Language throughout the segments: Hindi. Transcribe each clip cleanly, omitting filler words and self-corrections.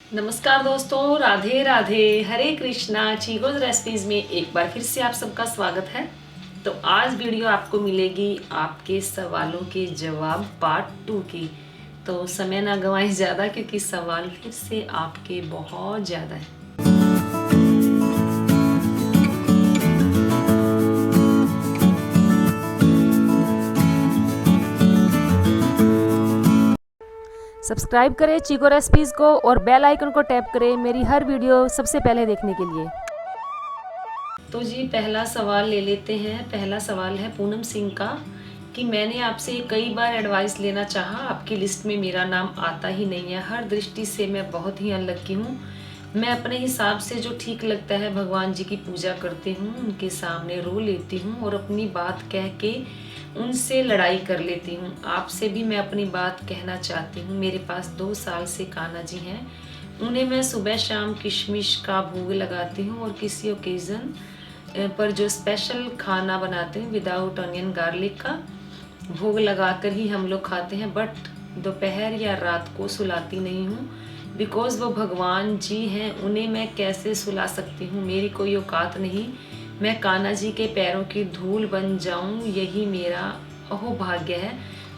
नमस्कार दोस्तों, राधे राधे, हरे कृष्णा। चीगोज रेसिपीज में एक बार फिर से आप सबका स्वागत है। तो आज वीडियो आपको मिलेगी आपके सवालों के जवाब पार्ट 2 की। तो समय ना गंवाएं ज़्यादा, क्योंकि सवाल फिर से आपके बहुत ज़्यादा है। सब्सक्राइब करें चीको रेसिपीज़ को और बेल आइकन को टैप करें मेरी हर वीडियो सबसे पहले देखने के लिए। तो जी पहला सवाल ले लेते हैं। पहला सवाल है पूनम सिंह का कि मैंने आपसे कई बार एडवाइस लेना चाहा, आपकी लिस्ट में मेरा नाम आता ही नहीं है। हर दृष्टि से मैं बहुत ही अनलक्की हूँ। मैं अपने हिसाब से जो ठीक लगता है भगवान जी की पूजा करती हूँ, उनके सामने रो लेती हूँ और अपनी बात कह के उनसे लड़ाई कर लेती हूँ। आपसे भी मैं अपनी बात कहना चाहती हूँ। मेरे पास 2 साल से कान्हा जी हैं। उन्हें मैं सुबह शाम किशमिश का भोग लगाती हूँ और किसी ओकेज़न पर जो स्पेशल खाना बनाते हैं विदाउट ऑनियन गार्लिक का भोग लगाकर ही हम लोग खाते हैं। बट दोपहर या रात को सुलाती नहीं हूँ, बिकॉज़ वो भगवान जी हैं, उन्हें मैं कैसे सुला सकती हूँ। मेरी कोई औकात नहीं, मैं कान्हा जी के पैरों की धूल बन जाऊँ, यही मेरा अहोभाग्य है।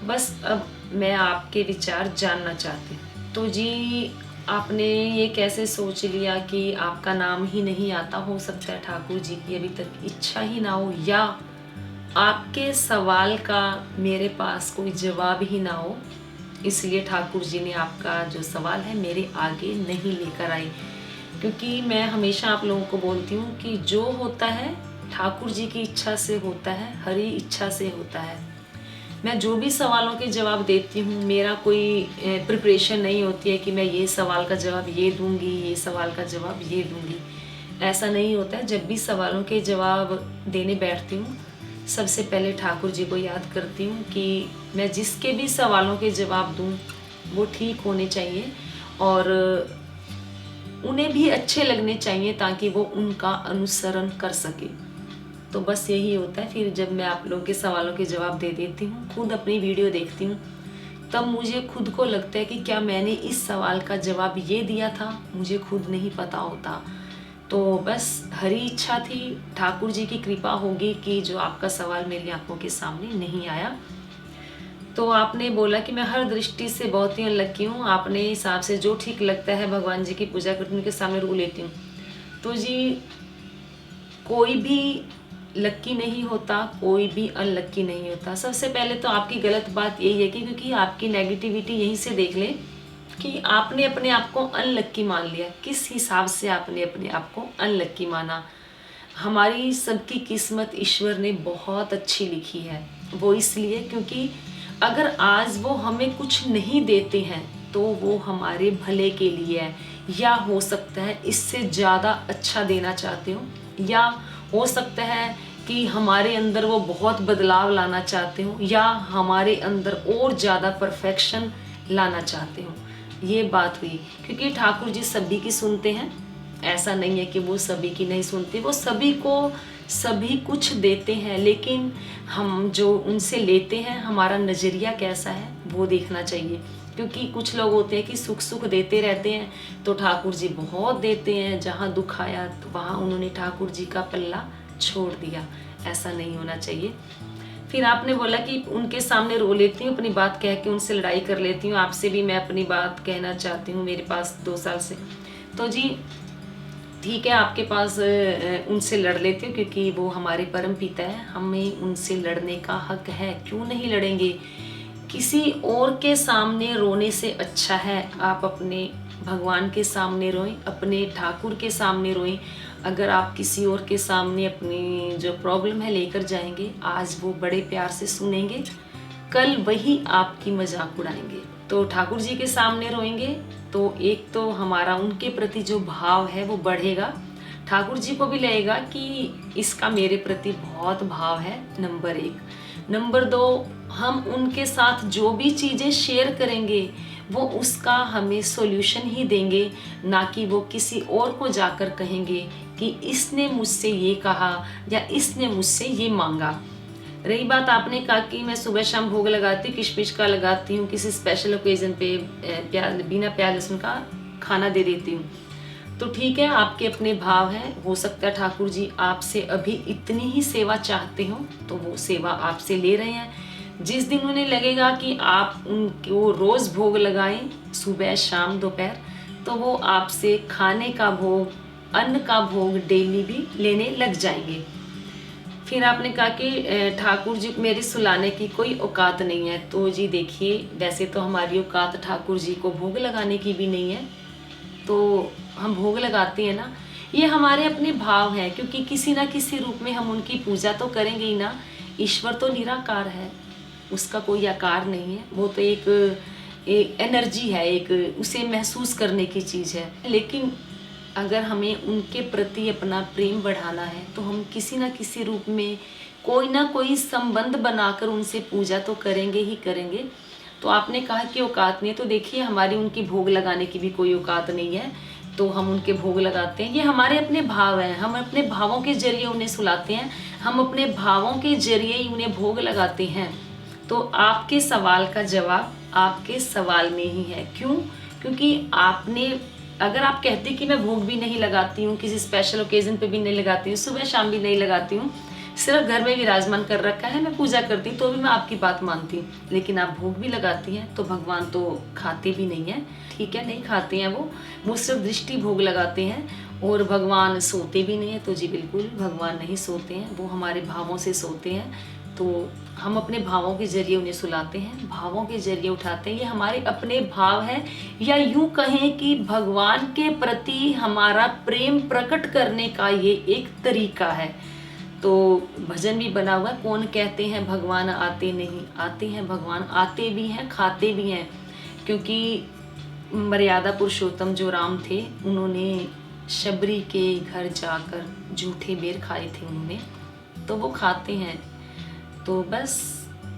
बस अब मैं आपके विचार जानना चाहती हूँ। तो जी आपने ये कैसे सोच लिया कि आपका नाम ही नहीं आता? हो सकता है ठाकुर जी की अभी तक इच्छा ही ना हो, या आपके सवाल का मेरे पास कोई जवाब ही ना हो, इसलिए ठाकुर जी ने आपका जो सवाल है मेरे आगे नहीं लेकर आई। क्योंकि मैं हमेशा आप लोगों को बोलती हूँ कि जो होता है ठाकुर जी की इच्छा से होता है, हरी इच्छा से होता है। मैं जो भी सवालों के जवाब देती हूँ, मेरा कोई प्रिपरेशन नहीं होती है कि मैं ये सवाल का जवाब ये दूंगी, ये सवाल का जवाब ये दूंगी। ऐसा नहीं होता है। जब भी सवालों के जवाब देने बैठती हूँ, सबसे पहले ठाकुर जी को याद करती हूँ कि मैं जिसके भी सवालों के जवाब दूँ वो ठीक होने चाहिए और उन्हें भी अच्छे लगने चाहिए, ताकि वो उनका अनुसरण कर सके। तो बस यही होता है। फिर जब मैं आप लोगों के सवालों के जवाब दे देती हूँ, खुद अपनी वीडियो देखती हूँ, तब मुझे खुद को लगता है कि क्या मैंने इस सवाल का जवाब ये दिया था, मुझे खुद नहीं पता होता। तो बस हरी इच्छा थी, ठाकुर जी की कृपा होगी कि जो आपका सवाल मेरी आंखों के सामने नहीं आया। तो आपने बोला कि मैं हर दृष्टि से बहुत ही अनलक्की हूँ, अपने हिसाब से जो ठीक लगता है भगवान जी की पूजा करती हूँ, उनके सामने रो लेती हूँ। तो जी कोई भी लक्की नहीं होता, कोई भी अनलक्की नहीं होता। सबसे पहले तो आपकी गलत बात यही है कि क्योंकि आपकी नेगेटिविटी यहीं से देख लें कि आपने अपने आप को अनलक्की मान लिया। किस हिसाब से आपने अपने आप को अनलक्की माना? हमारी सबकी किस्मत ईश्वर ने बहुत अच्छी लिखी है। वो इसलिए क्योंकि अगर आज वो हमें कुछ नहीं देते हैं तो वो हमारे भले के लिए है, या हो सकता है इससे ज़्यादा अच्छा देना चाहते हो, या हो सकता है कि हमारे अंदर वो बहुत बदलाव लाना चाहते हो, या हमारे अंदर और ज़्यादा परफेक्शन लाना चाहते हो। ये बात हुई। क्योंकि ठाकुर जी सभी की सुनते हैं, ऐसा नहीं है कि वो सभी की नहीं सुनते। वो सभी को सभी कुछ देते हैं, लेकिन हम जो उनसे लेते हैं, हमारा नज़रिया कैसा है वो देखना चाहिए। क्योंकि कुछ लोग होते हैं कि सुख सुख देते रहते हैं, तो ठाकुर जी बहुत देते हैं, जहाँ दुख आया तो वहाँ उन्होंने ठाकुर जी का पल्ला छोड़ दिया। ऐसा नहीं होना चाहिए। फिर आपने बोला कि उनके सामने रो लेती हूँ, अपनी बात कह के उनसे लड़ाई कर लेती हूँ। आपसे भी मैं अपनी बात कहना चाहती हूँ, मेरे पास 2 साल से। तो जी ठीक है, आपके पास उनसे लड़ लेती हूँ, क्योंकि वो हमारे परम पिता है, हमें उनसे लड़ने का हक है। क्यों नहीं लड़ेंगे? किसी और के सामने रोने से अच्छा है आप अपने भगवान के सामने रोएं, अपने ठाकुर के सामने रोएं। अगर आप किसी और के सामने अपनी जो प्रॉब्लम है लेकर जाएंगे, आज वो बड़े प्यार से सुनेंगे, कल वही आपकी मजाक उड़ाएंगे। तो ठाकुर जी के सामने रोएंगे तो एक तो हमारा उनके प्रति जो भाव है वो बढ़ेगा, ठाकुर जी को भी लगेगा कि इसका मेरे प्रति बहुत भाव है। नंबर 1। नंबर 2, हम उनके साथ जो भी चीज़ें शेयर करेंगे वो उसका हमें सॉल्यूशन ही देंगे, ना कि वो किसी और को जाकर कहेंगे कि इसने मुझसे ये कहा या इसने मुझसे ये मांगा। रही बात आपने कहा कि मैं सुबह शाम भोग लगाती हूँ, किशमिश का लगाती हूँ, किसी स्पेशल ओकेजन पे प्याज बिना प्याज लहसुन का खाना दे देती हूँ। तो ठीक है, आपके अपने भाव हैं। हो सकता है ठाकुर जी आपसे अभी इतनी ही सेवा चाहते हो तो वो सेवा आपसे ले रहे हैं। जिस दिन उन्हें लगेगा कि आप उनको रोज़ भोग लगाएं, सुबह शाम दोपहर, तो वो आपसे खाने का भोग, अन्न का भोग डेली भी लेने लग जाएंगे। फिर आपने कहा कि ठाकुर जी मेरी सुलाने की कोई औकात नहीं है। तो जी देखिए, वैसे तो हमारी औकात ठाकुर जी को भोग लगाने की भी नहीं है, तो हम भोग लगाते हैं ना, ये हमारे अपने भाव हैं, क्योंकि किसी ना किसी रूप में हम उनकी पूजा तो करेंगे ही ना। ईश्वर तो निराकार है, उसका कोई आकार नहीं है, वो तो एक एनर्जी है, एक उसे महसूस करने की चीज़ है। लेकिन अगर हमें उनके प्रति अपना प्रेम बढ़ाना है तो हम किसी ना किसी रूप में कोई ना कोई संबंध बनाकर उनसे पूजा तो करेंगे ही करेंगे। तो आपने कहा कि औकात नहीं है, तो देखिए हमारी उनकी भोग लगाने की भी कोई औकात नहीं है, तो हम उनके भोग लगाते हैं। ये हमारे अपने भाव हैं, हम अपने भावों के जरिए उन्हें सुलाते हैं, हम अपने भावों के जरिए ही उन्हें भोग लगाते हैं। तो आपके सवाल का जवाब आपके सवाल में ही है। क्यों? क्योंकि आपने, अगर आप कहते कि मैं भोग भी नहीं लगाती हूँ, किसी स्पेशल ओकेजन पे भी नहीं लगाती हूँ, सुबह शाम भी नहीं लगाती हूँ, सिर्फ घर में विराजमान कर रखा है, मैं पूजा करती हूँ, तो भी मैं आपकी बात मानती हूँ, लेकिन आप भोग भी लगाती हैं, तो भगवान तो खाते भी नहीं हैं। ठीक है, नहीं खाते हैं वो सिर्फ दृष्टि भोग लगाते हैं। और भगवान सोते भी नहीं है, तो जी बिल्कुल भगवान नहीं सोते हैं, वो हमारे भावों से सोते हैं। तो हम अपने भावों के जरिए उन्हें सुलाते हैं, भावों के जरिए उठाते हैं। ये हमारे अपने भाव हैं, या यूं कहें कि भगवान के प्रति हमारा प्रेम प्रकट करने का ये एक तरीका है। तो भजन भी बना हुआ, कौन कहते हैं भगवान आते नहीं, आते हैं भगवान, आते भी हैं, खाते भी हैं। क्योंकि मर्यादा पुरुषोत्तम जो राम थे, उन्होंने शबरी के घर जाकर झूठे बेर खाए थे उन्होंने, तो वो खाते हैं। तो बस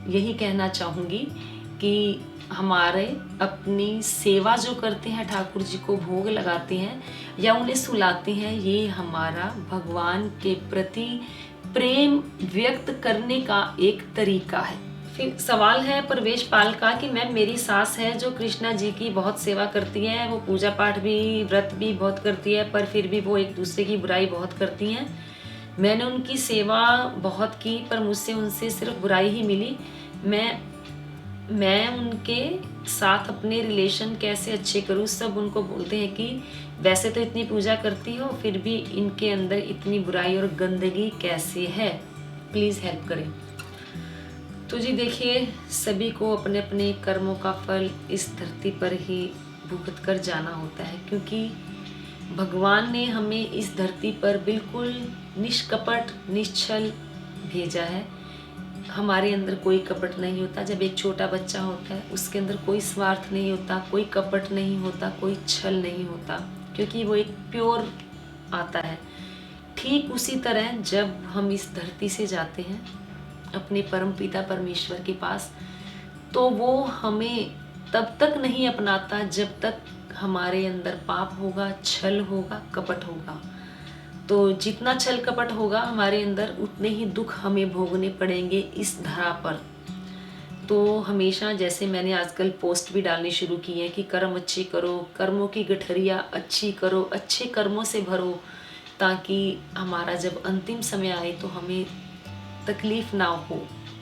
यही कहना चाहूँगी कि हमारे अपनी सेवा जो करते हैं, ठाकुर जी को भोग लगाते हैं या उन्हें सुलाते हैं, ये हमारा भगवान के प्रति प्रेम व्यक्त करने का एक तरीका है। फिर सवाल है परवेश पाल का कि मैम मेरी सास है जो कृष्णा जी की बहुत सेवा करती है, वो पूजा पाठ भी व्रत भी बहुत करती है, पर फिर भी वो एक दूसरे की बुराई बहुत करती हैं। मैंने उनकी सेवा बहुत की पर मुझसे उनसे सिर्फ बुराई ही मिली। मैं उनके साथ अपने रिलेशन कैसे अच्छे करूँ? सब उनको बोलते हैं कि वैसे तो इतनी पूजा करती हो, फिर भी इनके अंदर इतनी बुराई और गंदगी कैसे है, प्लीज़ हेल्प करें। तो जी देखिए, सभी को अपने अपने कर्मों का फल इस धरती पर ही भुगत कर जाना होता है, क्योंकि भगवान ने हमें इस धरती पर बिल्कुल निष्कपट निश्चल भेजा है। हमारे अंदर कोई कपट नहीं होता। जब एक छोटा बच्चा होता है, उसके अंदर कोई स्वार्थ नहीं होता, कोई कपट नहीं होता, कोई छल नहीं होता, क्योंकि वो एक प्योर आता है। ठीक उसी तरह जब हम इस धरती से जाते हैं अपने परम पिता परमेश्वर के पास, तो वो हमें तब तक नहीं अपनाता जब तक हमारे अंदर पाप होगा, छल होगा, कपट होगा। तो जितना छल कपट होगा हमारे अंदर, उतने ही दुख हमें भोगने पड़ेंगे इस धरा पर। तो हमेशा, जैसे मैंने आजकल पोस्ट भी डालनी शुरू की है कि कर्म अच्छे करो, कर्मों की गठरिया अच्छी करो, अच्छे कर्मों से भरो, ताकि हमारा जब अंतिम समय आए तो हमें तकलीफ ना हो।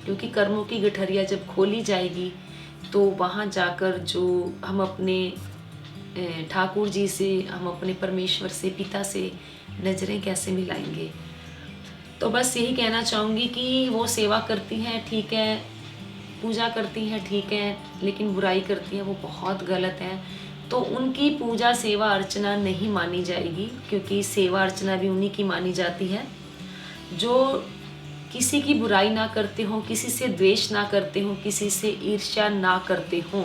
क्योंकि कर्मों की गठरिया जब खोली जाएगी तो वहाँ जाकर जो हम अपने ठाकुर जी से, हम अपने परमेश्वर से, पिता से नज़रें कैसे मिलाएंगे। तो बस यही कहना चाहूँगी कि वो सेवा करती हैं, ठीक है, पूजा करती हैं, ठीक है, लेकिन बुराई करती हैं, वो बहुत गलत है। तो उनकी पूजा सेवा अर्चना नहीं मानी जाएगी, क्योंकि सेवा अर्चना भी उन्हीं की मानी जाती है जो किसी की बुराई ना करते हों, किसी से द्वेष ना करते हों, किसी से ईर्ष्या ना करते हों।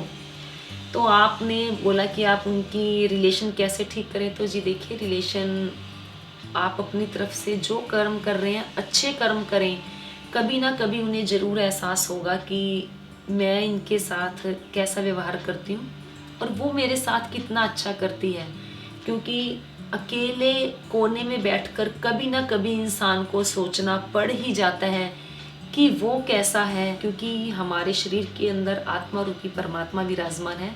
तो आपने बोला कि आप उनकी रिलेशन कैसे ठीक करें। तो जी देखिए, रिलेशन आप अपनी तरफ से जो कर्म कर रहे हैं, अच्छे कर्म करें। कभी ना कभी उन्हें ज़रूर एहसास होगा कि मैं इनके साथ कैसा व्यवहार करती हूँ और वो मेरे साथ कितना अच्छा करती है। क्योंकि अकेले कोने में बैठकर कभी ना कभी इंसान को सोचना पड़ ही जाता है कि वो कैसा है, क्योंकि हमारे शरीर के अंदर आत्मा रूपी परमात्मा विराजमान है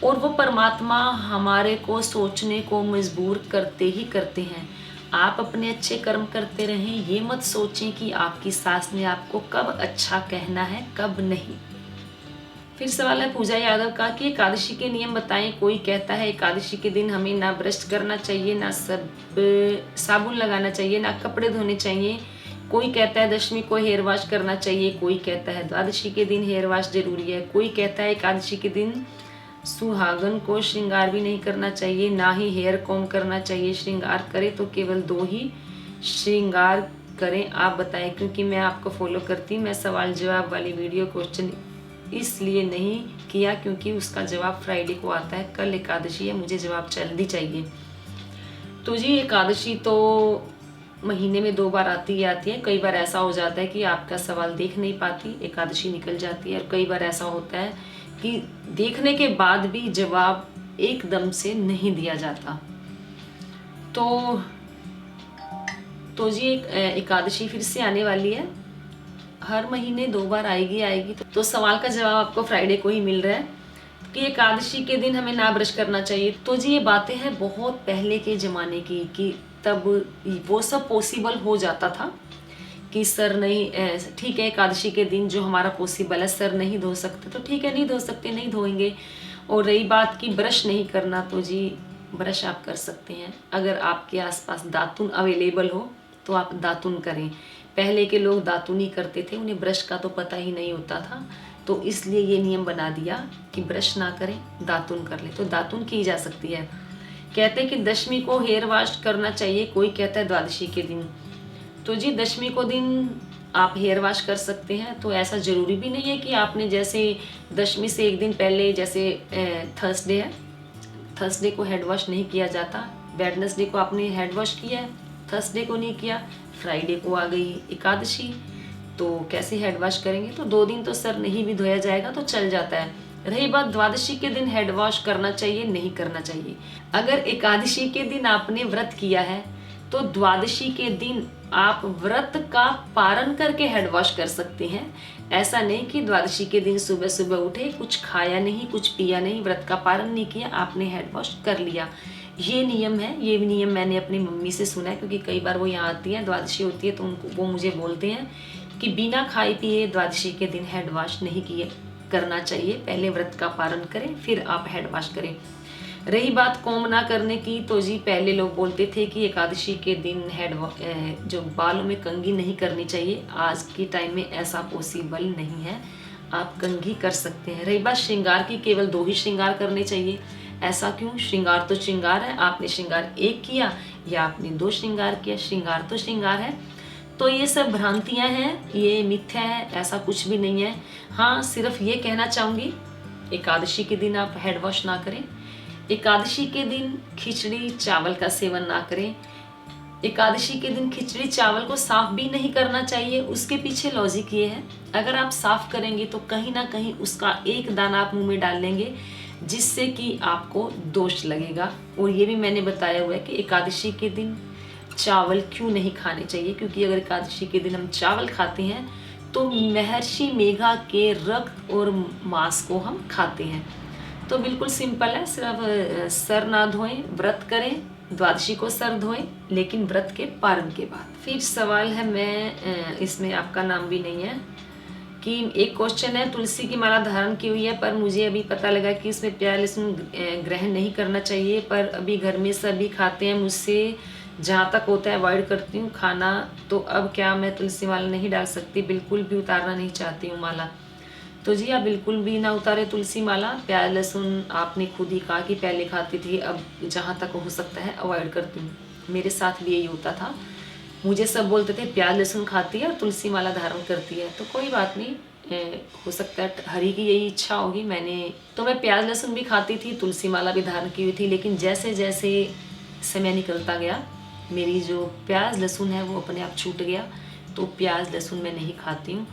और वो परमात्मा हमारे को सोचने को मजबूर करते ही करते हैं। आप अपने अच्छे कर्म करते रहें, ये मत सोचें कि आपकी सास ने आपको कब अच्छा कहना है कब नहीं। फिर सवाल है पूजा यादव का कि एकादशी के नियम बताएं। कोई कहता है एकादशी के दिन हमें ना ब्रश करना चाहिए, ना साबुन लगाना चाहिए, ना कपड़े धोने चाहिए। कोई कहता है दशमी को हेयर वॉश करना चाहिए, कोई कहता है द्वादशी के दिन हेयर वॉश जरूरी है, कोई कहता है एकादशी के दिन सुहागन को श्रृंगार भी नहीं करना चाहिए, ना ही हेयर कॉम करना चाहिए। श्रृंगार करें तो केवल 2 ही श्रृंगार करें। आप बताएं, क्योंकि मैं आपको फॉलो करती, मैं सवाल जवाब वाली वीडियो क्वेश्चन इसलिए नहीं किया क्योंकि उसका जवाब फ्राइडे को आता है। कल एकादशी है, मुझे जवाब जल्दी चाहिए। तो जी एकादशी तो महीने में 2 बार आती है। कई बार ऐसा हो जाता है कि आपका सवाल देख नहीं पाती, एकादशी निकल जाती है, और कई बार ऐसा होता है कि देखने के बाद भी जवाब एकदम से नहीं दिया जाता। तो जी एकादशी फिर से आने वाली है, हर महीने 2 बार आएगी। तो सवाल का जवाब आपको फ्राइडे को ही मिल रहा है कि एकादशी के दिन हमें ना ब्रश करना चाहिए। तो जी ये बातें हैं बहुत पहले के ज़माने की, कि तब वो सब पॉसिबल हो जाता था कि सर नहीं, ठीक है एकादशी के दिन जो हमारा पॉसिबल है, सर नहीं धो सकते तो ठीक है, नहीं धो सकते नहीं धोएंगे। और रही बात कि ब्रश नहीं करना, तो जी ब्रश आप कर सकते हैं। अगर आपके आसपास दातुन अवेलेबल हो तो आप दातुन करें। पहले के लोग दातुन ही करते थे, उन्हें ब्रश का तो पता ही नहीं होता था, तो इसलिए ये नियम बना दिया कि ब्रश ना करें, दातुन कर ले। तो दातुन की जा सकती है। कहते हैं कि दशमी को हेयर वॉश करना चाहिए, कोई कहता है द्वादशी के दिन। तो जी दशमी को दिन आप हेयर वॉश कर सकते हैं, तो ऐसा ज़रूरी भी नहीं है कि आपने जैसे दशमी से एक दिन पहले, जैसे थर्सडे है, थर्सडे को हेड वॉश नहीं किया जाता, वेडनेसडे को आपने हेड वॉश किया है, थर्सडे को नहीं किया, फ्राइडे को आ गई एकादशी, तो कैसे हेड वॉश करेंगे। तो 2 दिन तो सर नहीं भी धोया जाएगा तो चल जाता है। रही बात द्वादशी के दिन हेड वॉश करना चाहिए नहीं करना चाहिए। अगर एकादशी के दिन आपने व्रत किया है तो द्वादशी के दिन आप व्रत का पारण करके हेड वॉश कर सकते हैं। ऐसा नहीं कि द्वादशी के दिन सुबह सुबह उठे, कुछ खाया नहीं, कुछ पिया नहीं, व्रत का पारण नहीं किया, आपने हेड वॉश कर लिया। ये नियम है, ये नियम मैंने अपनी मम्मी से सुना है, क्योंकि कई बार वो यहाँ आती हैं, द्वादशी होती है तो उनको वो मुझे बोलते हैं कि बिना खाए पिए द्वादशी के दिन हेड वॉश नहीं किए करना चाहिए, पहले व्रत का पारण करें फिर आप हेड वॉश करें। रही बात कॉम ना करने की, तो जी पहले लोग बोलते थे कि एकादशी के दिन जो बालों में कंघी नहीं करनी चाहिए। आज के टाइम में ऐसा पॉसिबल नहीं है, आप कंघी कर सकते हैं। रही बात श्रृंगार की, केवल 2 ही श्रृंगार करने चाहिए। ऐसा क्यों? श्रृंगार तो श्रृंगार है, आपने श्रृंगार 1 किया या आपने 2 श्रृंगार किया, श्रृंगार तो श्रृंगार है। तो ये सब भ्रांतियां हैं, ये मिथ्या है, ऐसा कुछ भी नहीं है। हाँ, सिर्फ ये कहना चाहूँगी एकादशी के दिन आप हेड वॉश ना करें, एकादशी के दिन खिचड़ी चावल का सेवन ना करें, एकादशी के दिन खिचड़ी चावल को साफ भी नहीं करना चाहिए। उसके पीछे लॉजिक ये है, अगर आप साफ करेंगे तो कहीं ना कहीं उसका एक दाना आप मुंह में डाल लेंगे, जिससे कि आपको दोष लगेगा। और ये भी मैंने बताया हुआ है कि एकादशी के दिन चावल क्यों नहीं खाने चाहिए, क्योंकि अगर एकादशी के दिन हम चावल खाते हैं तो महर्षि मेघा के रक्त और मांस को हम खाते हैं। तो बिल्कुल सिंपल है, सिर्फ सर ना धोएं, व्रत करें, द्वादशी को सर धोएं, लेकिन व्रत के पारण के बाद। फिर सवाल है, मैं इसमें आपका नाम भी नहीं है, कि एक क्वेश्चन है, तुलसी की माला धारण की हुई है पर मुझे अभी पता लगा कि इसमें प्याज लहसुन ग्रहण नहीं करना चाहिए, पर अभी घर में सभी खाते हैं, मुझसे जहाँ तक होता है अवॉइड करती हूँ खाना, तो अब क्या मैं तुलसी माला नहीं डाल सकती? बिल्कुल भी उतारना नहीं चाहती हूँ माला। तो जी आप बिल्कुल भी ना उतारे तुलसी माला। प्याज लहसुन आपने खुद ही कहा कि पहले खाती थी, अब जहाँ तक हो सकता है अवॉइड करती हूँ। मेरे साथ भी यही होता था, मुझे सब बोलते थे प्याज लहसुन खाती है और तुलसी माला धारण करती है। तो कोई बात नहीं, हो सकता है हरि की यही इच्छा होगी। मैं प्याज लहसुन भी खाती थी, तुलसी माला भी धारण की हुई थी, लेकिन जैसे जैसे समय निकलता गया मेरी जो प्याज लहसुन है वो अपने आप छूट गया, तो प्याज लहसुन मैं नहीं खाती हूँ।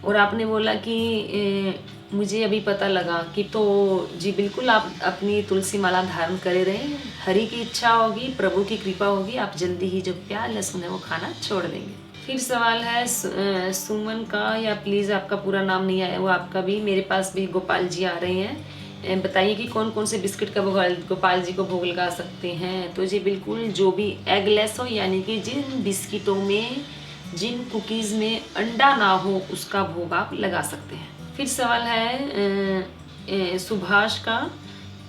और आपने बोला कि मुझे अभी पता लगा कि, तो जी बिल्कुल आप अपनी तुलसी माला धारण करे रहें, हरि की इच्छा होगी, प्रभु की कृपा होगी, आप जल्दी ही जो प्याज लहसुन है वो खाना छोड़ देंगे। फिर सवाल है सुमन का, या प्लीज़ आपका पूरा नाम नहीं आया वो आपका भी, मेरे पास भी गोपाल जी आ रहे हैं बताइए कि कौन कौन से बिस्किट का गोपाल जी को भोग लगा सकते हैं। तो जी बिल्कुल जो भी एगलेस हो, यानी कि जिन बिस्किटों में, जिन कुकीज़ में अंडा ना हो, उसका भोग आप लगा सकते हैं। फिर सवाल है सुभाष का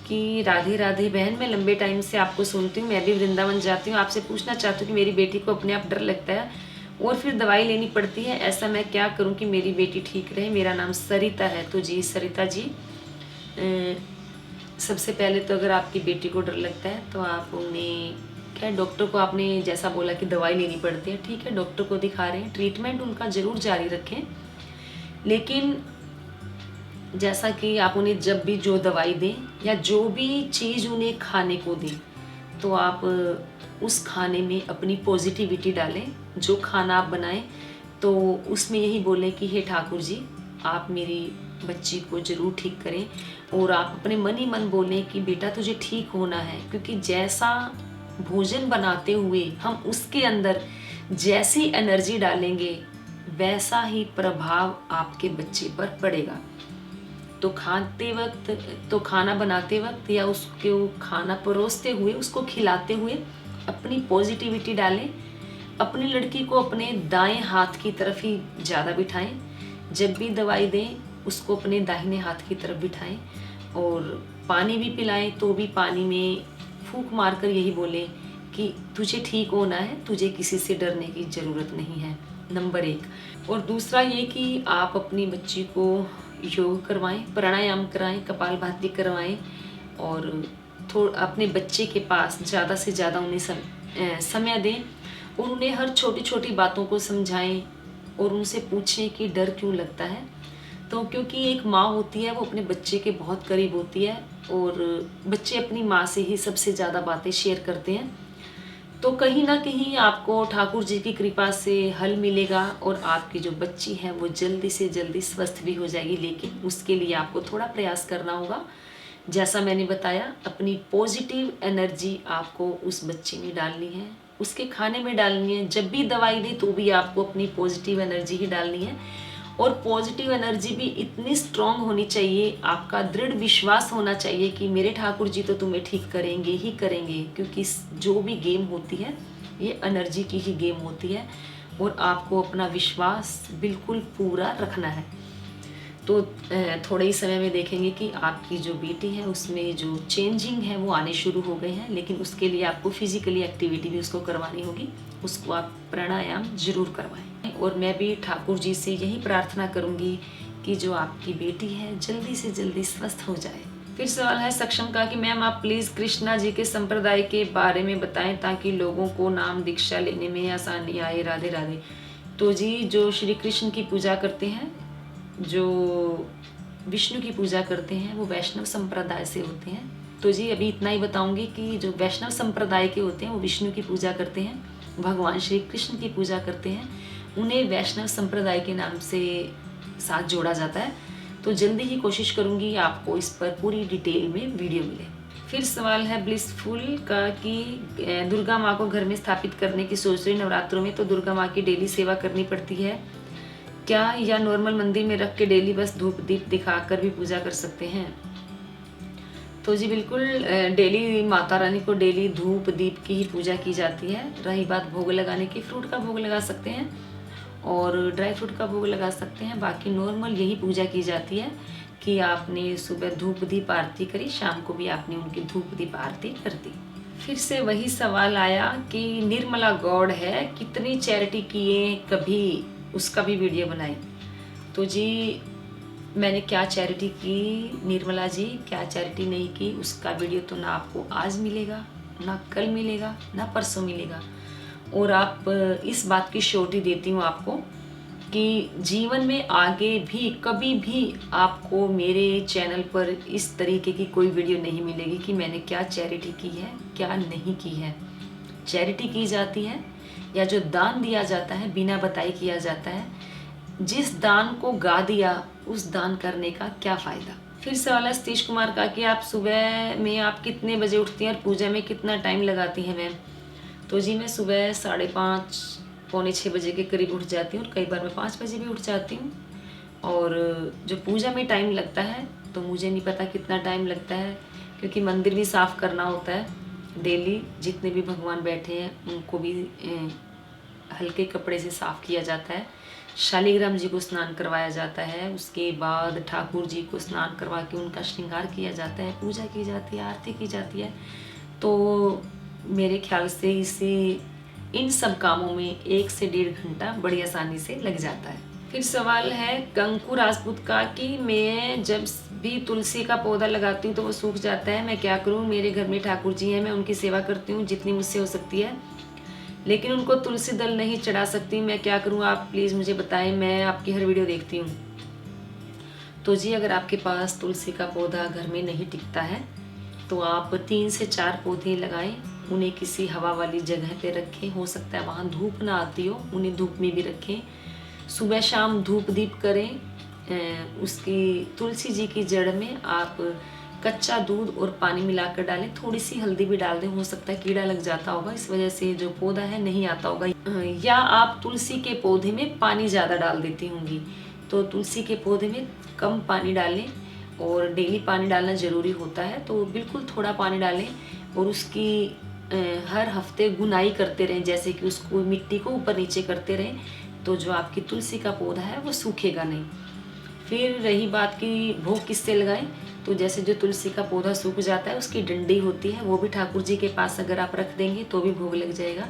कि राधे राधे बहन, मैं लंबे टाइम से आपको सुनती हूँ, मैं भी वृंदावन जाती हूँ, आपसे पूछना चाहती हूँ कि मेरी बेटी को अपने आप डर लगता है और फिर दवाई लेनी पड़ती है, ऐसा मैं क्या करूँ कि मेरी बेटी ठीक रहे। मेरा नाम सरिता है। तो जी सरिता जी, सबसे पहले तो अगर आपकी बेटी को डर लगता है तो आप उन्हें क्या, डॉक्टर को आपने जैसा बोला कि दवाई लेनी पड़ती है, ठीक है, डॉक्टर को दिखा रहे हैं, ट्रीटमेंट उनका ज़रूर जारी रखें। लेकिन जैसा कि आप उन्हें जब भी जो दवाई दें या जो भी चीज़ उन्हें खाने को दें, तो आप उस खाने में अपनी पॉजिटिविटी डालें। जो खाना आप बनाएं तो उसमें यही बोलें कि हे ठाकुर जी, आप मेरी बच्ची को ज़रूर ठीक करें। और आप अपने मन ही मन बोलें कि बेटा तुझे ठीक होना है, क्योंकि जैसा भोजन बनाते हुए हम उसके अंदर जैसी एनर्जी डालेंगे, वैसा ही प्रभाव आपके बच्चे पर पड़ेगा। तो खाते वक्त, तो खाना बनाते वक्त या उसको खाना परोसते हुए, उसको खिलाते हुए अपनी पॉजिटिविटी डालें। अपनी लड़की को अपने दाएं हाथ की तरफ ही ज़्यादा बिठाएं। जब भी दवाई दें उसको अपने दाहिने हाथ की तरफ बिठाएं। और पानी भी पिलाएं तो भी पानी में फूंक मारकर यही बोलें कि तुझे ठीक होना है, तुझे किसी से डरने की ज़रूरत नहीं है, नंबर 1। और दूसरा ये कि आप अपनी बच्ची को योग करवाएं, प्राणायाम कराएं, कपालभाति करवाएं और अपने बच्चे के पास ज़्यादा से ज़्यादा उन्हें समय दें और उन्हें हर छोटी छोटी बातों को समझाएं और उनसे पूछें कि डर क्यों लगता है। तो क्योंकि एक माँ होती है, वो अपने बच्चे के बहुत करीब होती है और बच्चे अपनी माँ से ही सबसे ज़्यादा बातें शेयर करते हैं। तो कहीं ना कहीं आपको ठाकुर जी की कृपा से हल मिलेगा और आपकी जो बच्ची है वो जल्दी से जल्दी स्वस्थ भी हो जाएगी। लेकिन उसके लिए आपको थोड़ा प्रयास करना होगा। जैसा मैंने बताया, अपनी पॉजिटिव एनर्जी आपको उस बच्चे में डालनी है, उसके खाने में डालनी है। जब भी दवाई दे तो भी आपको अपनी पॉजिटिव एनर्जी ही डालनी है। और पॉजिटिव एनर्जी भी इतनी स्ट्रांग होनी चाहिए, आपका दृढ़ विश्वास होना चाहिए कि मेरे ठाकुर जी तो तुम्हें ठीक करेंगे ही करेंगे। क्योंकि जो भी गेम होती है ये एनर्जी की ही गेम होती है और आपको अपना विश्वास बिल्कुल पूरा रखना है। तो थोड़े ही समय में देखेंगे कि आपकी जो बेटी है उसमें जो चेंजिंग है वो आने शुरू हो गए हैं। लेकिन उसके लिए आपको फिजिकली एक्टिविटी भी उसको करवानी होगी, उसको आप प्राणायाम जरूर करवाएं। और मैं भी ठाकुर जी से यही प्रार्थना करूंगी कि जो आपकी बेटी है जल्दी से जल्दी स्वस्थ हो जाए। फिर सवाल है सक्षम का कि मैम आप प्लीज़ कृष्णा जी के संप्रदाय के बारे में बताएं ताकि लोगों को नाम दीक्षा लेने में आसानी आए। राधे राधे। तो जी, जो श्री कृष्ण की पूजा करते हैं, जो विष्णु की पूजा करते हैं, वो वैष्णव संप्रदाय से होते हैं। तो जी अभी इतना ही बताऊंगी कि जो वैष्णव संप्रदाय के होते हैं वो विष्णु की पूजा करते हैं, भगवान श्री कृष्ण की पूजा करते हैं, उन्हें वैष्णव संप्रदाय के नाम से साथ जोड़ा जाता है। तो जल्दी ही कोशिश करूंगी आपको इस पर पूरी डिटेल में वीडियो मिले। फिर सवाल है ब्लिसफुल का कि दुर्गा माँ को घर में स्थापित करने की सोच रही, नवरात्रों में तो दुर्गा माँ की डेली सेवा करनी पड़ती है क्या, या नॉर्मल मंदिर में रख के डेली बस धूप दीप दिखाकर भी पूजा कर सकते हैं? तो जी बिल्कुल, डेली माता रानी को डेली धूप दीप की ही पूजा की जाती है। रही बात भोग लगाने की, फ्रूट का भोग लगा सकते हैं और ड्राई फ्रूट का भोग लगा सकते हैं। बाकी नॉर्मल यही पूजा की जाती है कि आपने सुबह धूप दीप आरती करी, शाम को भी आपने उनकी धूप दीप आरती कर दी। फिर से वही सवाल आया कि निर्मला गौड़ है, कितनी चैरिटी किए, कभी उसका भी वीडियो बनाई। तो जी मैंने क्या चैरिटी की निर्मला जी, क्या चैरिटी नहीं की, उसका वीडियो तो ना आपको आज मिलेगा, ना कल मिलेगा, ना परसों मिलेगा। और आप इस बात की श्योरिटी देती हूँ आपको कि जीवन में आगे भी कभी भी आपको मेरे चैनल पर इस तरीके की कोई वीडियो नहीं मिलेगी कि मैंने क्या चैरिटी की है, क्या नहीं की है। चैरिटी की जाती है या जो दान दिया जाता है बिना बताए किया जाता है। जिस दान को गा दिया उस दान करने का क्या फ़ायदा। फिर सवाल है सतीश कुमार का कि आप सुबह में आप कितने बजे उठती हैं और पूजा में कितना टाइम लगाती हैं मैम? तो जी मैं सुबह 5:30 पौने 6 बजे के करीब उठ जाती हूँ और कई बार मैं 5 बजे भी उठ जाती हूँ। और जो पूजा में टाइम लगता है तो मुझे नहीं पता कितना टाइम लगता है, क्योंकि मंदिर भी साफ़ करना होता है डेली। जितने भी भगवान बैठे हैं उनको भी हल्के कपड़े से साफ़ किया जाता है। शालिग्राम जी को स्नान करवाया जाता है, उसके बाद ठाकुर जी को स्नान करवा के उनका श्रृंगार किया जाता है, पूजा की जाती है, आरती की जाती है। तो मेरे ख्याल से इसे इन सब कामों में 1 से 1.5 घंटा बड़ी आसानी से लग जाता है। फिर सवाल है कंकु राजपूत का कि मैं जब भी तुलसी का पौधा लगाती हूँ तो वो सूख जाता है, मैं क्या करूँ? मेरे घर में ठाकुर जी हैं, मैं उनकी सेवा करती हूँ जितनी मुझसे हो सकती है, लेकिन उनको तुलसी दल नहीं चढ़ा सकती, मैं क्या करूँ? आप प्लीज़ मुझे बताएं, मैं आपकी हर वीडियो देखती हूँ। तो जी, अगर आपके पास तुलसी का पौधा घर में नहीं टिकता है तो आप 3 से 4 पौधे लगाएं, उन्हें किसी हवा वाली जगह पे रखें। हो सकता है वहाँ धूप ना आती हो, उन्हें धूप में भी रखें। सुबह शाम धूप दीप करें। उसकी तुलसी जी की जड़ में आप कच्चा दूध और पानी मिलाकर डालें, थोड़ी सी हल्दी भी डाल दें। हो सकता है कीड़ा लग जाता होगा, इस वजह से जो पौधा है नहीं आता होगा। या आप तुलसी के पौधे में पानी ज़्यादा डाल देती होंगी, तो तुलसी के पौधे में कम पानी डालें, और डेली पानी डालना ज़रूरी होता है, तो बिल्कुल थोड़ा पानी डालें और उसकी हर हफ्ते गुनाई करते रहें, जैसे कि उसको मिट्टी को ऊपर नीचे करते रहें, तो जो आपकी तुलसी का पौधा है वो सूखेगा नहीं। फिर रही बात कि भोग किससे लगाएं, तो जैसे जो तुलसी का पौधा सूख जाता है उसकी डंडी होती है, वो भी ठाकुर जी के पास अगर आप रख देंगे तो भी भोग लग जाएगा।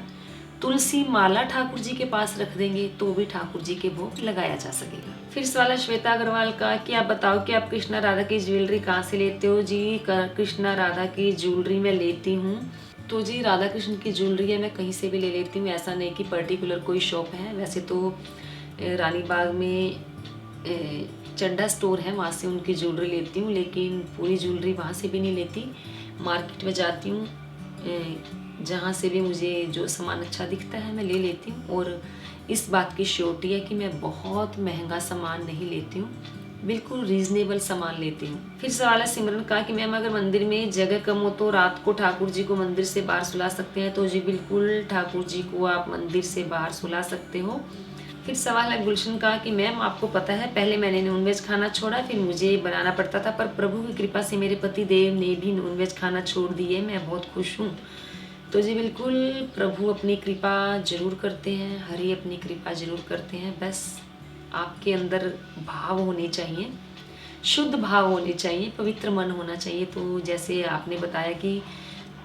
तुलसी माला ठाकुर जी के पास रख देंगे तो भी ठाकुर जी के भोग लगाया जा सकेगा। फिर सवाल है श्वेता अग्रवाल का कि आप बताओ कि आप कृष्णा राधा की ज्वेलरी कहाँ से लेते हो? जी, कृष्णा राधा की ज्वेलरी मैं लेती हूँ तो जी, राधा कृष्ण की ज्वेलरी है मैं कहीं से भी ले लेती हूँ, ऐसा नहीं कि पर्टिकुलर कोई शॉप है। वैसे तो रानी बाग में चड्डा स्टोर है, वहाँ से उनकी ज्वेलरी लेती हूँ, लेकिन पूरी ज्वेलरी वहाँ से भी नहीं लेती। मार्केट में जाती हूँ, जहाँ से भी मुझे जो सामान अच्छा दिखता है मैं ले लेती हूँ, और इस बात की श्योरिटी है कि मैं बहुत महंगा सामान नहीं लेती हूँ, बिल्कुल रीजनेबल सामान लेती हूँ। फिर सवाल है सिमरन का कि मैम अगर मंदिर में जगह कम हो तो रात को ठाकुर जी को मंदिर से बाहर सुला सकते हैं? तो जी बिल्कुल, ठाकुर जी को आप मंदिर से बाहर सुला सकते हो। फिर सवाल है गुलशन का कि मैम आपको पता है पहले मैंने नॉनवेज खाना छोड़ा, फिर मुझे बनाना पड़ता था, पर प्रभु की कृपा से मेरे पति देव ने भी नॉनवेज खाना छोड़ दिए, मैं बहुत खुश हूँ। तो जी बिल्कुल, प्रभु अपनी कृपा जरूर करते हैं, हरि अपनी कृपा जरूर करते हैं, बस आपके अंदर भाव होने चाहिए, शुद्ध भाव होने चाहिए, पवित्र मन होना चाहिए। तो जैसे आपने बताया कि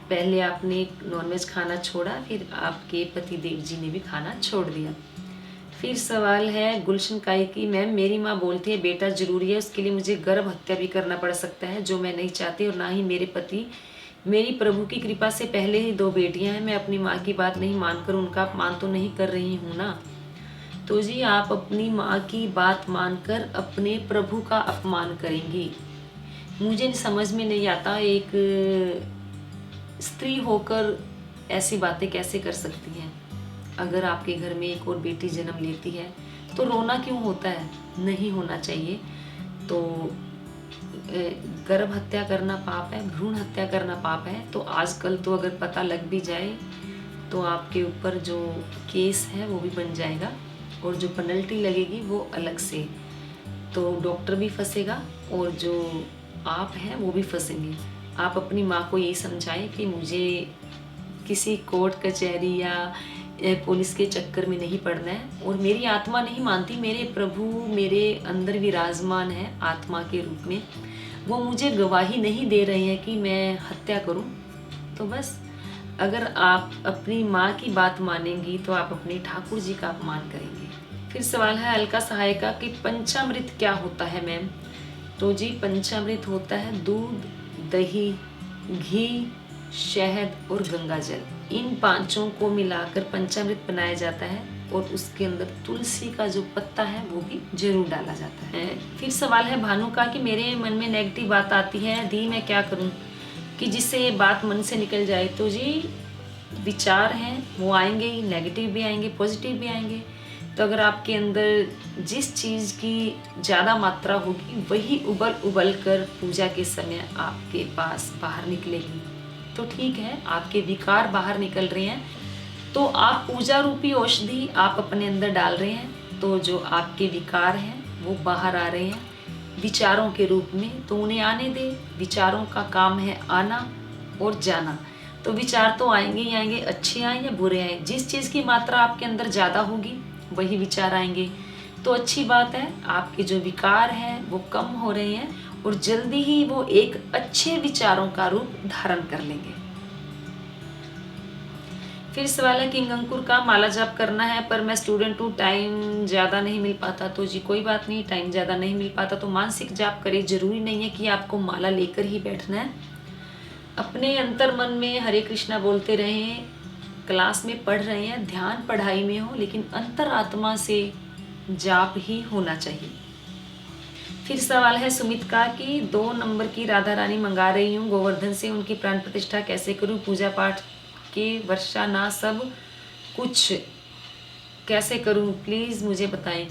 पहले आपने नॉनवेज खाना छोड़ा, फिर आपके पति देव जी ने भी खाना छोड़ दिया। फिर सवाल है गुलशन काई की मैम मेरी माँ बोलती है बेटा जरूरी है, उसके लिए मुझे गर्भ हत्या भी करना पड़ सकता है, जो मैं नहीं चाहती, और ना ही मेरे पति। मेरी प्रभु की कृपा से पहले ही 2 बेटियां हैं, मैं अपनी माँ की बात नहीं मानकर उनका अपमान तो नहीं कर रही हूँ ना? तो जी, आप अपनी माँ की बात मानकर अपने प्रभु का अपमान करेंगी। मुझे समझ में नहीं आता, एक स्त्री होकर ऐसी बातें कैसे कर सकती हैं? अगर आपके घर में एक और बेटी जन्म लेती है तो रोना क्यों होता है? नहीं होना चाहिए। तो गर्भ हत्या करना पाप है, भ्रूण हत्या करना पाप है। तो आजकल तो अगर पता लग भी जाए तो आपके ऊपर जो केस है वो भी बन जाएगा, और जो पेनल्टी लगेगी वो अलग से। तो डॉक्टर भी फंसेगा और जो आप हैं वो भी फंसेंगे। आप अपनी माँ को यही समझाएं कि मुझे किसी कोर्ट कचहरी या पुलिस के चक्कर में नहीं पड़ना है, और मेरी आत्मा नहीं मानती, मेरे प्रभु मेरे अंदर विराजमान है आत्मा के रूप में, वो मुझे गवाही नहीं दे रहे हैं कि मैं हत्या करूं। तो बस, अगर आप अपनी माँ की बात मानेंगी तो आप अपने ठाकुर जी का अपमान करेंगे। फिर सवाल है अलका सहाय का कि पंचामृत क्या होता है मैम? तो जी, पंचामृत होता है दूध, दही, घी, शहद और गंगा जल, इन 5 को मिलाकर पंचामृत बनाया जाता है, और उसके अंदर तुलसी का जो पत्ता है वो भी जरूर डाला जाता है। फिर सवाल है भानु का कि मेरे मन में नेगेटिव बात आती है दी, मैं क्या करूं कि जिससे ये बात मन से निकल जाए? तो जी, विचार हैं वो आएंगे ही, नेगेटिव भी आएंगे, पॉजिटिव भी आएंगे। तो अगर आपके अंदर जिस चीज़ की ज़्यादा मात्रा होगी वही उबल उबल कर पूजा के समय आपके पास बाहर निकलेगी, तो ठीक है, आपके विकार बाहर निकल रहे हैं, तो आप पूजा रूपी औषधि आप अपने अंदर डाल रहे हैं, तो जो आपके विकार हैं वो बाहर आ रहे हैं। विचारों के रूप में, तो उन्हें आने दे। विचारों का काम है आना और जाना। तो विचार तो आएंगे ही आएंगे, अच्छे आए या बुरे आए। जिस चीज़ की मात्रा आपके अंदर ज़्यादा होगी वही विचार आएंगे। तो अच्छी बात है, आपके जो विकार हैं वो कम हो रहे हैं और जल्दी ही वो एक अच्छे विचारों का रूप धारण कर लेंगे। फिर सवाल है किंग अंकुर का माला जाप करना है पर मैं स्टूडेंट हूँ, टाइम ज़्यादा नहीं मिल पाता। तो जी कोई बात नहीं, टाइम ज़्यादा नहीं मिल पाता तो मानसिक जाप करें। जरूरी नहीं है कि आपको माला लेकर ही बैठना है। अपने अंतर मन में हरे कृष्णा बोलते रहें। क्लास में पढ़ रहे हैं, ध्यान पढ़ाई में हो, लेकिन अंतर आत्मा से जाप ही होना चाहिए। फिर सवाल है सुमित का कि 2 नंबर की राधा रानी मंगा रही हूँ गोवर्धन से, उनकी प्राण प्रतिष्ठा कैसे करूँ? पूजा पाठ के वर्षा ना सब कुछ कैसे करूँ, प्लीज़ मुझे बताएं।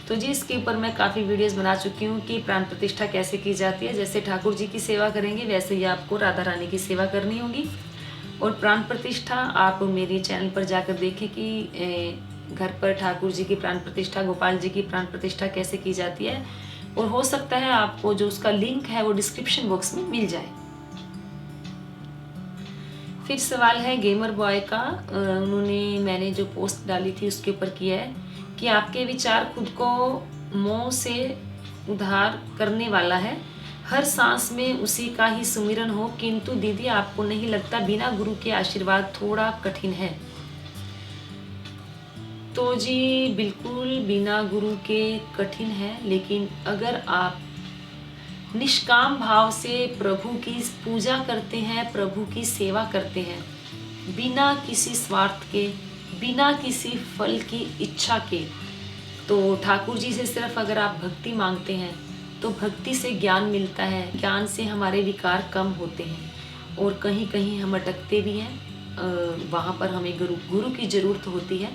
तो जी इसके ऊपर मैं काफ़ी वीडियोस बना चुकी हूँ कि प्राण प्रतिष्ठा कैसे की जाती है। जैसे ठाकुर जी की सेवा करेंगे वैसे ही आपको राधा रानी की सेवा करनी होगी। और प्राण प्रतिष्ठा आप मेरे चैनल पर जाकर देखें कि घर पर ठाकुर जी की प्राण प्रतिष्ठा, गोपाल जी की प्राण प्रतिष्ठा कैसे की जाती है। और हो सकता है आपको जो उसका लिंक है वो डिस्क्रिप्शन बॉक्स में मिल जाए। फिर सवाल है गेमर बॉय का, उन्होंने मैंने जो पोस्ट डाली थी उसके ऊपर किया है कि आपके विचार खुद को मोह से उद्धार करने वाला है, हर सांस में उसी का ही सुमिरन हो। किंतु दीदी आपको नहीं लगता बिना गुरु के आशीर्वाद थोड़ा कठिन है? तो जी बिल्कुल बिना गुरु के कठिन है, लेकिन अगर आप निष्काम भाव से प्रभु की पूजा करते हैं, प्रभु की सेवा करते हैं, बिना किसी स्वार्थ के, बिना किसी फल की इच्छा के, तो ठाकुर जी से सिर्फ अगर आप भक्ति मांगते हैं तो भक्ति से ज्ञान मिलता है। ज्ञान से हमारे विकार कम होते हैं और कहीं कहीं हम अटकते भी हैं, वहाँ पर हमें गुरु की ज़रूरत होती है।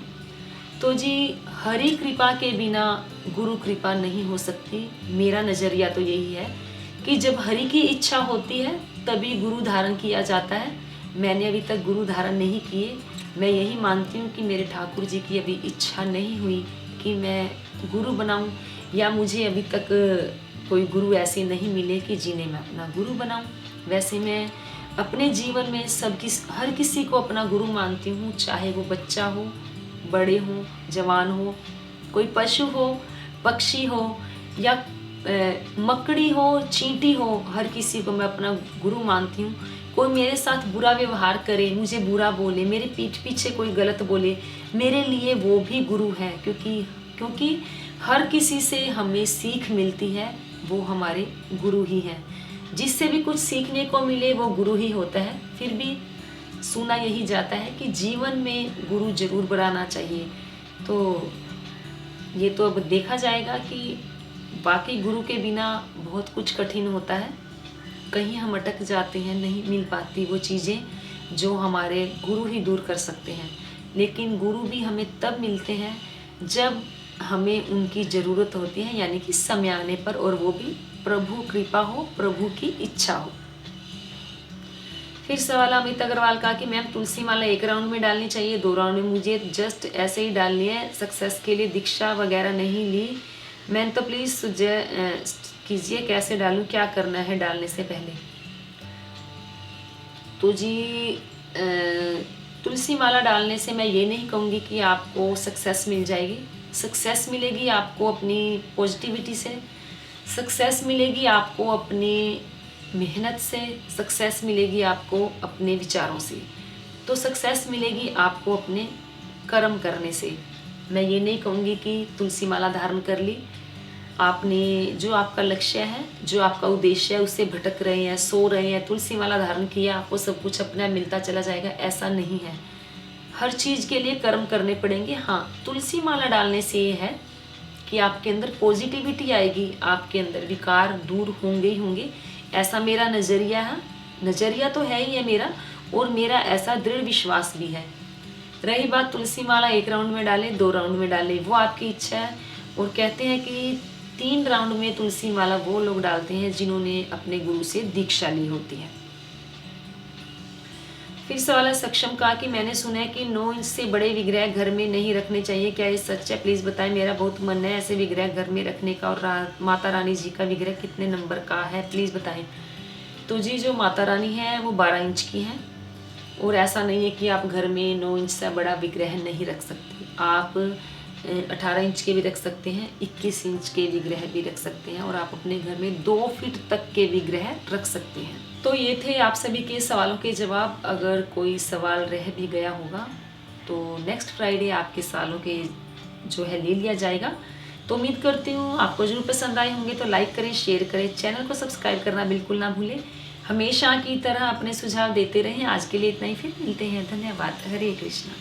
तो जी हरि कृपा के बिना गुरु कृपा नहीं हो सकती। मेरा नज़रिया तो यही है कि जब हरि की इच्छा होती है तभी गुरु धारण किया जाता है। मैंने अभी तक गुरु धारण नहीं किए। मैं यही मानती हूँ कि मेरे ठाकुर जी की अभी इच्छा नहीं हुई कि मैं गुरु बनाऊँ, या मुझे अभी तक कोई गुरु ऐसे नहीं मिले कि जिन्हें मैं अपना गुरु बनाऊँ। वैसे मैं अपने जीवन में हर किसी को अपना गुरु मानती हूँ, चाहे वो बच्चा हो, बड़े हो, जवान हो, कोई पशु हो, पक्षी हो या मकड़ी हो, चींटी हो, हर किसी को मैं अपना गुरु मानती हूँ। कोई मेरे साथ बुरा व्यवहार करे, मुझे बुरा बोले, मेरे पीठ पीछे कोई गलत बोले, मेरे लिए वो भी गुरु है, क्योंकि हर किसी से हमें सीख मिलती है, वो हमारे गुरु ही हैं। जिससे भी कुछ सीखने को मिले वो गुरु ही होता है। फिर भी सुना यही जाता है कि जीवन में गुरु जरूर बनाना चाहिए। तो ये तो अब देखा जाएगा कि बाकी गुरु के बिना बहुत कुछ कठिन होता है, कहीं हम अटक जाते हैं, नहीं मिल पाती वो चीज़ें जो हमारे गुरु ही दूर कर सकते हैं। लेकिन गुरु भी हमें तब मिलते हैं जब हमें उनकी ज़रूरत होती है, यानी कि समय आने पर, और वो भी प्रभु कृपा हो, प्रभु की इच्छा हो। फिर सवाल अमित अग्रवाल का कि मैम तुलसी माला 1 राउंड में डालनी चाहिए, 2 राउंड में? मुझे जस्ट ऐसे ही डालनी है, सक्सेस के लिए दीक्षा वगैरह नहीं ली मैंने। तो प्लीज़ सजेस्ट कीजिए कैसे डालूं, क्या करना है डालने से पहले? तो जी तुलसी माला डालने से मैं ये नहीं कहूँगी कि आपको सक्सेस मिल जाएगी। सक्सेस मिलेगी आपको अपनी पॉजिटिविटी से, सक्सेस मिलेगी आपको अपनी मेहनत से, सक्सेस मिलेगी आपको अपने विचारों से, तो सक्सेस मिलेगी आपको अपने कर्म करने से। मैं ये नहीं कहूँगी कि तुलसी माला धारण कर ली, आपने जो आपका लक्ष्य है, जो आपका उद्देश्य है, उससे भटक रहे हैं, सो रहे हैं, तुलसी माला धारण किया आपको सब कुछ अपना मिलता चला जाएगा, ऐसा नहीं है। हर चीज़ के लिए कर्म करने पड़ेंगे। हाँ, तुलसी माला डालने से ये है कि आपके अंदर पॉजिटिविटी आएगी, आपके अंदर विकार दूर होंगे ही होंगे, ऐसा मेरा नज़रिया है। नज़रिया तो है ही है मेरा, और मेरा ऐसा दृढ़ विश्वास भी है। रही बात तुलसी माला 1 राउंड में डालें, 2 राउंड में डालें, वो आपकी इच्छा है। और कहते हैं कि 3 राउंड में तुलसी माला वो लोग डालते हैं जिन्होंने अपने गुरु से दीक्षा ली होती है। फिर सवाल है सक्षम का कि मैंने सुना है कि 9 इंच से बड़े विग्रह घर में नहीं रखने चाहिए, क्या ये सच है? प्लीज़ बताएं, मेरा बहुत मन है ऐसे विग्रह घर में रखने का। और माता रानी जी का विग्रह कितने नंबर का है, प्लीज़ बताएं। तो जी जो माता रानी है वो 12 इंच की हैं, और ऐसा नहीं है कि आप घर में 9 इंच से बड़ा विग्रह नहीं रख सकते। आप 18 इंच के भी रख सकते हैं, 21 इंच के विग्रह भी रख सकते हैं, और आप अपने घर में 2 फीट तक के विग्रह रख सकते हैं। तो ये थे आप सभी के सवालों के जवाब। अगर कोई सवाल रह भी गया होगा तो नेक्स्ट फ्राइडे आपके सवालों के जो है ले लिया जाएगा। तो उम्मीद करती हूँ आपको जरूर पसंद आए होंगे। तो लाइक करें, शेयर करें, चैनल को सब्सक्राइब करना बिल्कुल ना भूलें। हमेशा की तरह अपने सुझाव देते रहें। आज के लिए इतना ही, फिर मिलते हैं। धन्यवाद। हरे कृष्णा।